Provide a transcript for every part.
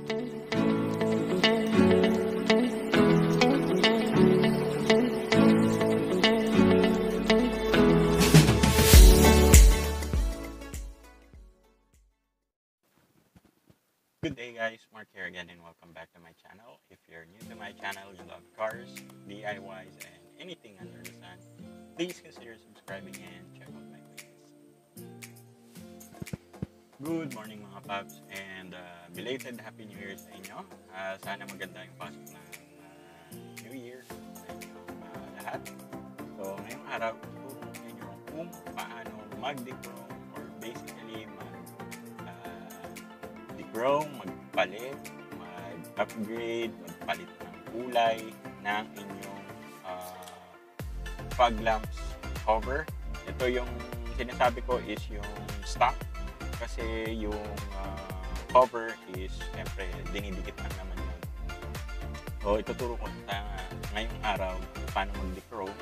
Good day guys, Mark here again and welcome back to my channel. If you're new to my channel, you love cars, DIYs, and anything under the sun, please consider subscribing and check out my playlist. Good morning mga paps and belated Happy New Year sa inyo. Sana maganda yung pasok ng New Year sa inyong lahat. So ngayong araw, tuturo ko sa inyo kung paano mag-dechrome or basically mag-dechrome, magpalit, mag-upgrade, magpalit ng kulay ng inyong fog lamps cover. Ito yung sinasabi ko is yung stock kasi yung cover is syempre dinidikit lang naman yun. So ituturo ko sa ngayong araw kung paano mag-dechrome.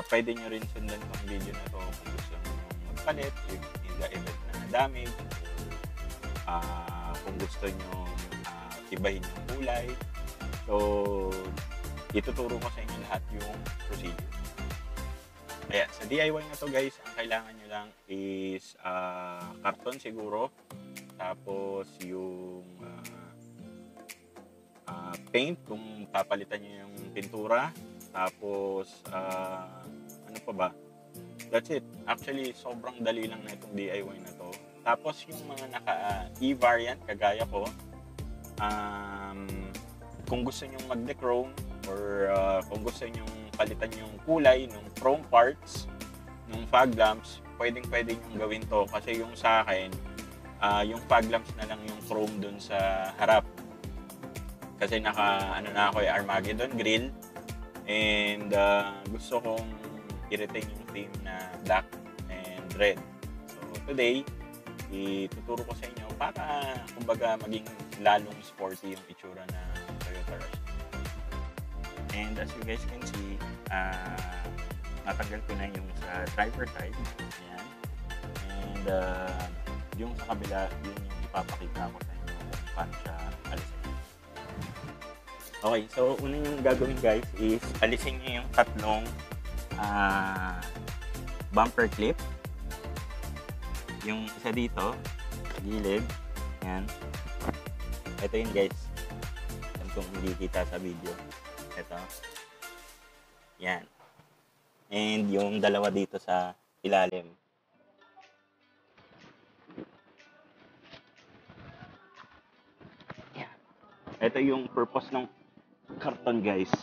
Pwede nyo rin sundan tong video na to kung gusto nyo magpalit if in the event na na-damage, kung gusto nyo ibahin yung kulay. So ituturo ko sa inyo lahat yung procedure. Ayan, sa DIY na to guys, ang kailangan nyo lang is karton siguro, tapos yung paint kung papalitan nyo yung pintura, tapos ano pa ba? That's it. Actually, sobrang dali lang na itong DIY na to. Tapos yung mga naka-E-variant, kagaya ko, kung gusto nyo mag-dechrome or kung gusto nyo palitan yung kulay ng chrome parts ng fog lamps, pwedeng-pwede nyo gawin to. Kasi yung sa akin, yung fog lamps na lang yung chrome dun sa harap. Kasi ano na ako, Armageddon grill. And gusto kong i-retain yung theme na black and red. So today, ituturo ko sa inyo para kumbaga maging lalong sporty yung itsura na Toyota Rush. And as you guys can see, natanggal ko na yung sa driver side. Ayan. And yung sa kabila, yun yung ipapakita ko sa inyo kung paano siya alisin. Okay, so una yung gagawin guys is alisin nyo yung tatlong bumper clip. Yung isa dito, sa gilid. Ayan. Ito yun guys. Alam kung hindi kita sa video. Ito. Yan. And yung dalawa dito sa ilalim. Yan. Ito yung purpose ng karton guys.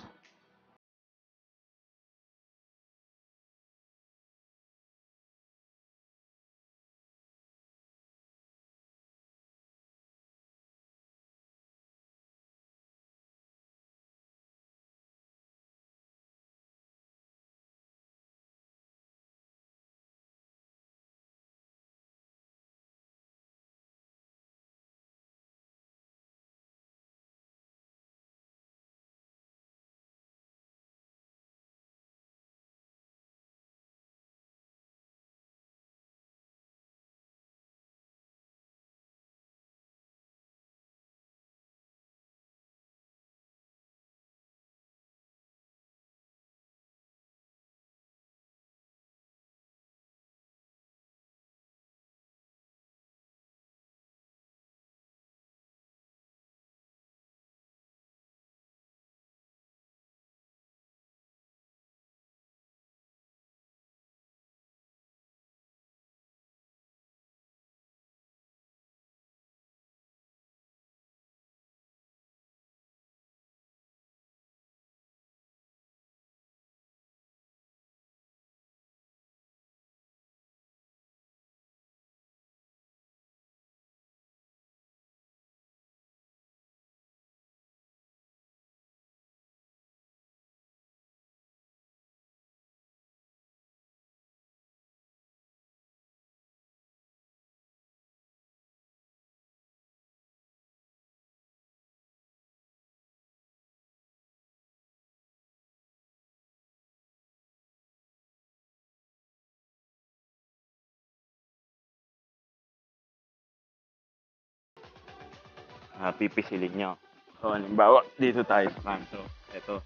pipisilin nyo. So, halimbawa, dito tayo sa kanto. Ito,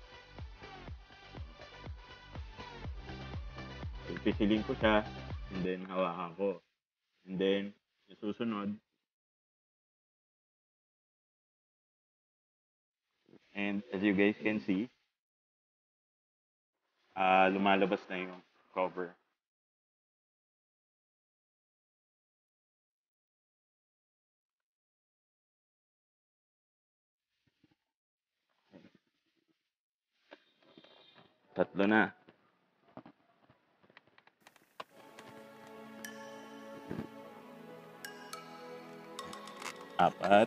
pipisilin ko siya, and then hawakan ko. And then, yung susunod, and as you guys can see, lumalabas na yung cover. Tatlo na. Apat.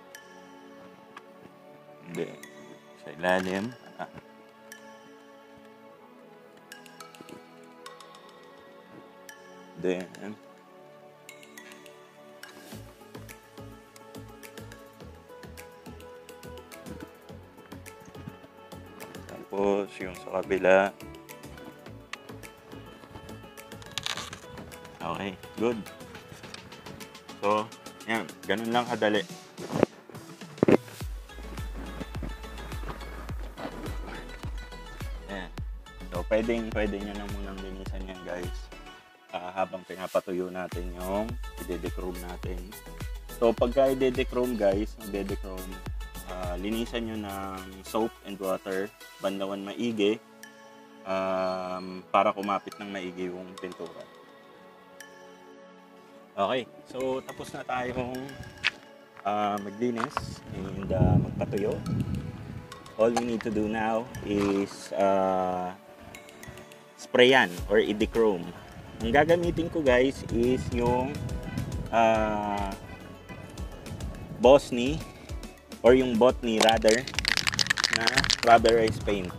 And then, sa ilalim. Then, tapos yung sa kabila. Okay, good. So, yan. Ganun lang kadali. Yan. So, pwede nyo na munang linisan yan, guys. Habang pinapatuyo natin yung i-dechrome natin. So, pagka i-dechrome, guys, i-dechrome, linisan nyo ng soap and water, banlawan maigi, para kumapit ng maigi yung pintura. Okay, so tapos na tayong maglinis and magpatuyo. All we need to do now is sprayan or i-dechrome. Ang gagamitin ko, guys, is yung Bosny or yung Botany rather na rubberized paint.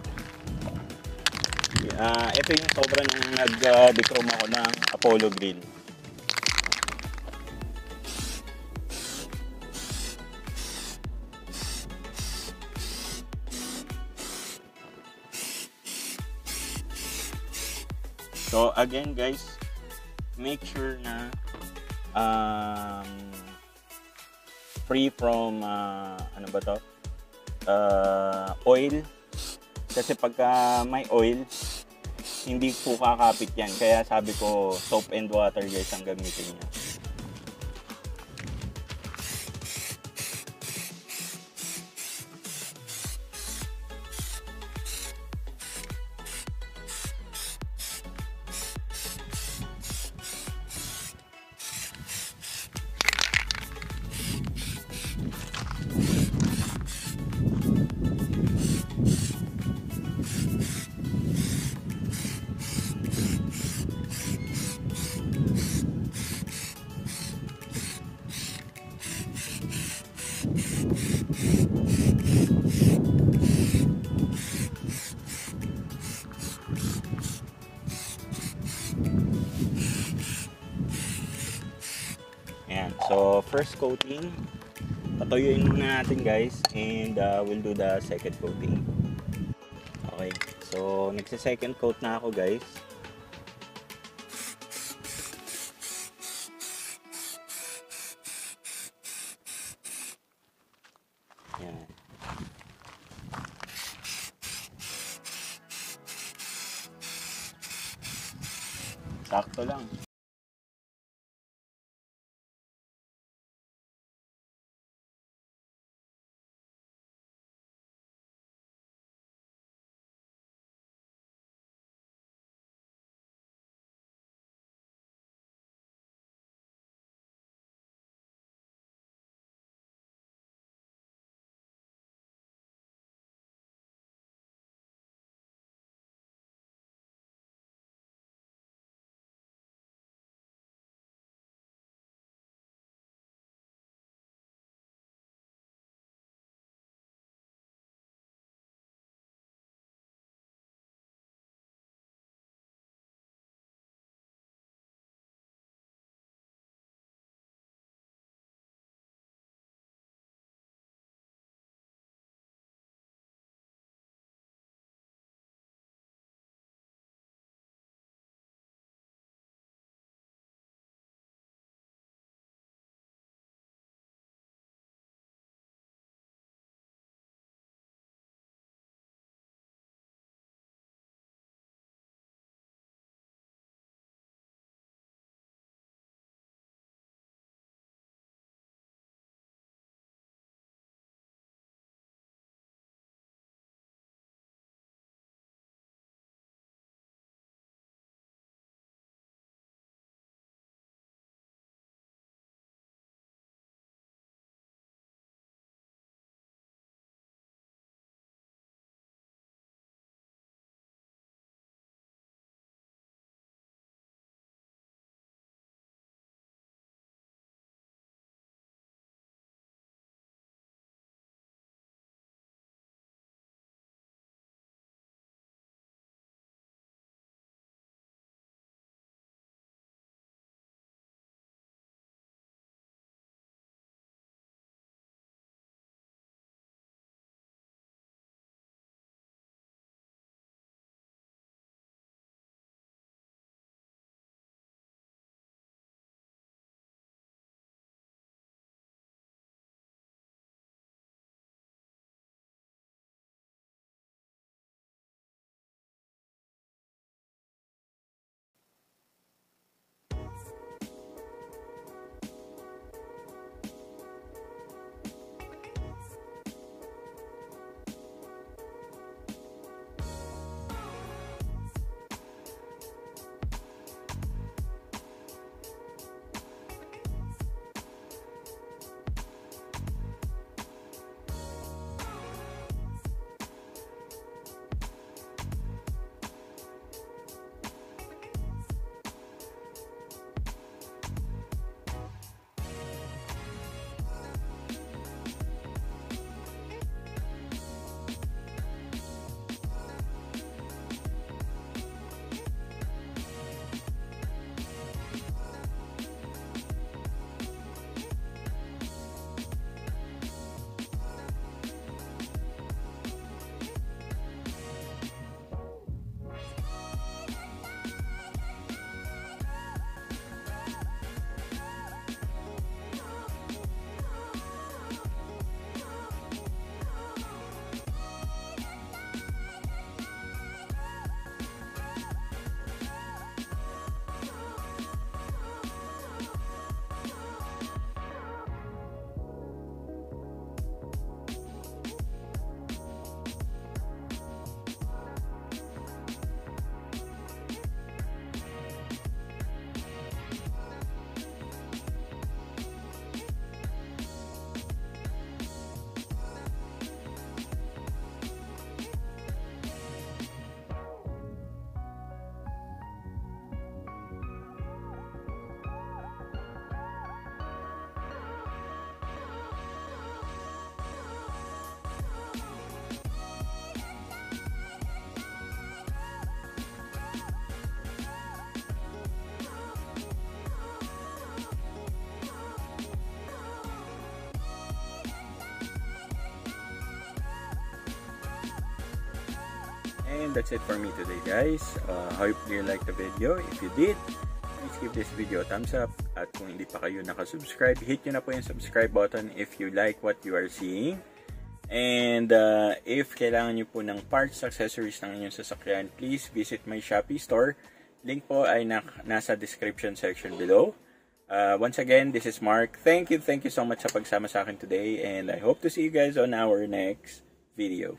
Ito yung sobra nung nag-dechrome ako ng Apollo Grill. So again, guys, make sure na free from ano ba to? Oil. Kasi pagka may oil, hindi po kakapit yan. Kaya sabi ko, soap and water, guys, ang gamitin niya. Ayan. So, first coating, patuyuin muna natin, guys, and we'll do the second coating. Okay. So, nagsa-second coat na ako, guys. Ayan. Sakto lang. And that's it for me today, guys. Hope you liked the video. If you did, please give this video a thumbs up. At kung hindi pa kayo nakasubscribe, hit nyo na po yung subscribe button if you like what you are seeing. And if kailangan nyo po ng parts, accessories ng inyong sasakyan, please visit my Shopee store. Link po ay nasa description section below. Once again, this is Mark. Thank you so much sa pagsama sa akin today. And I hope to see you guys on our next video.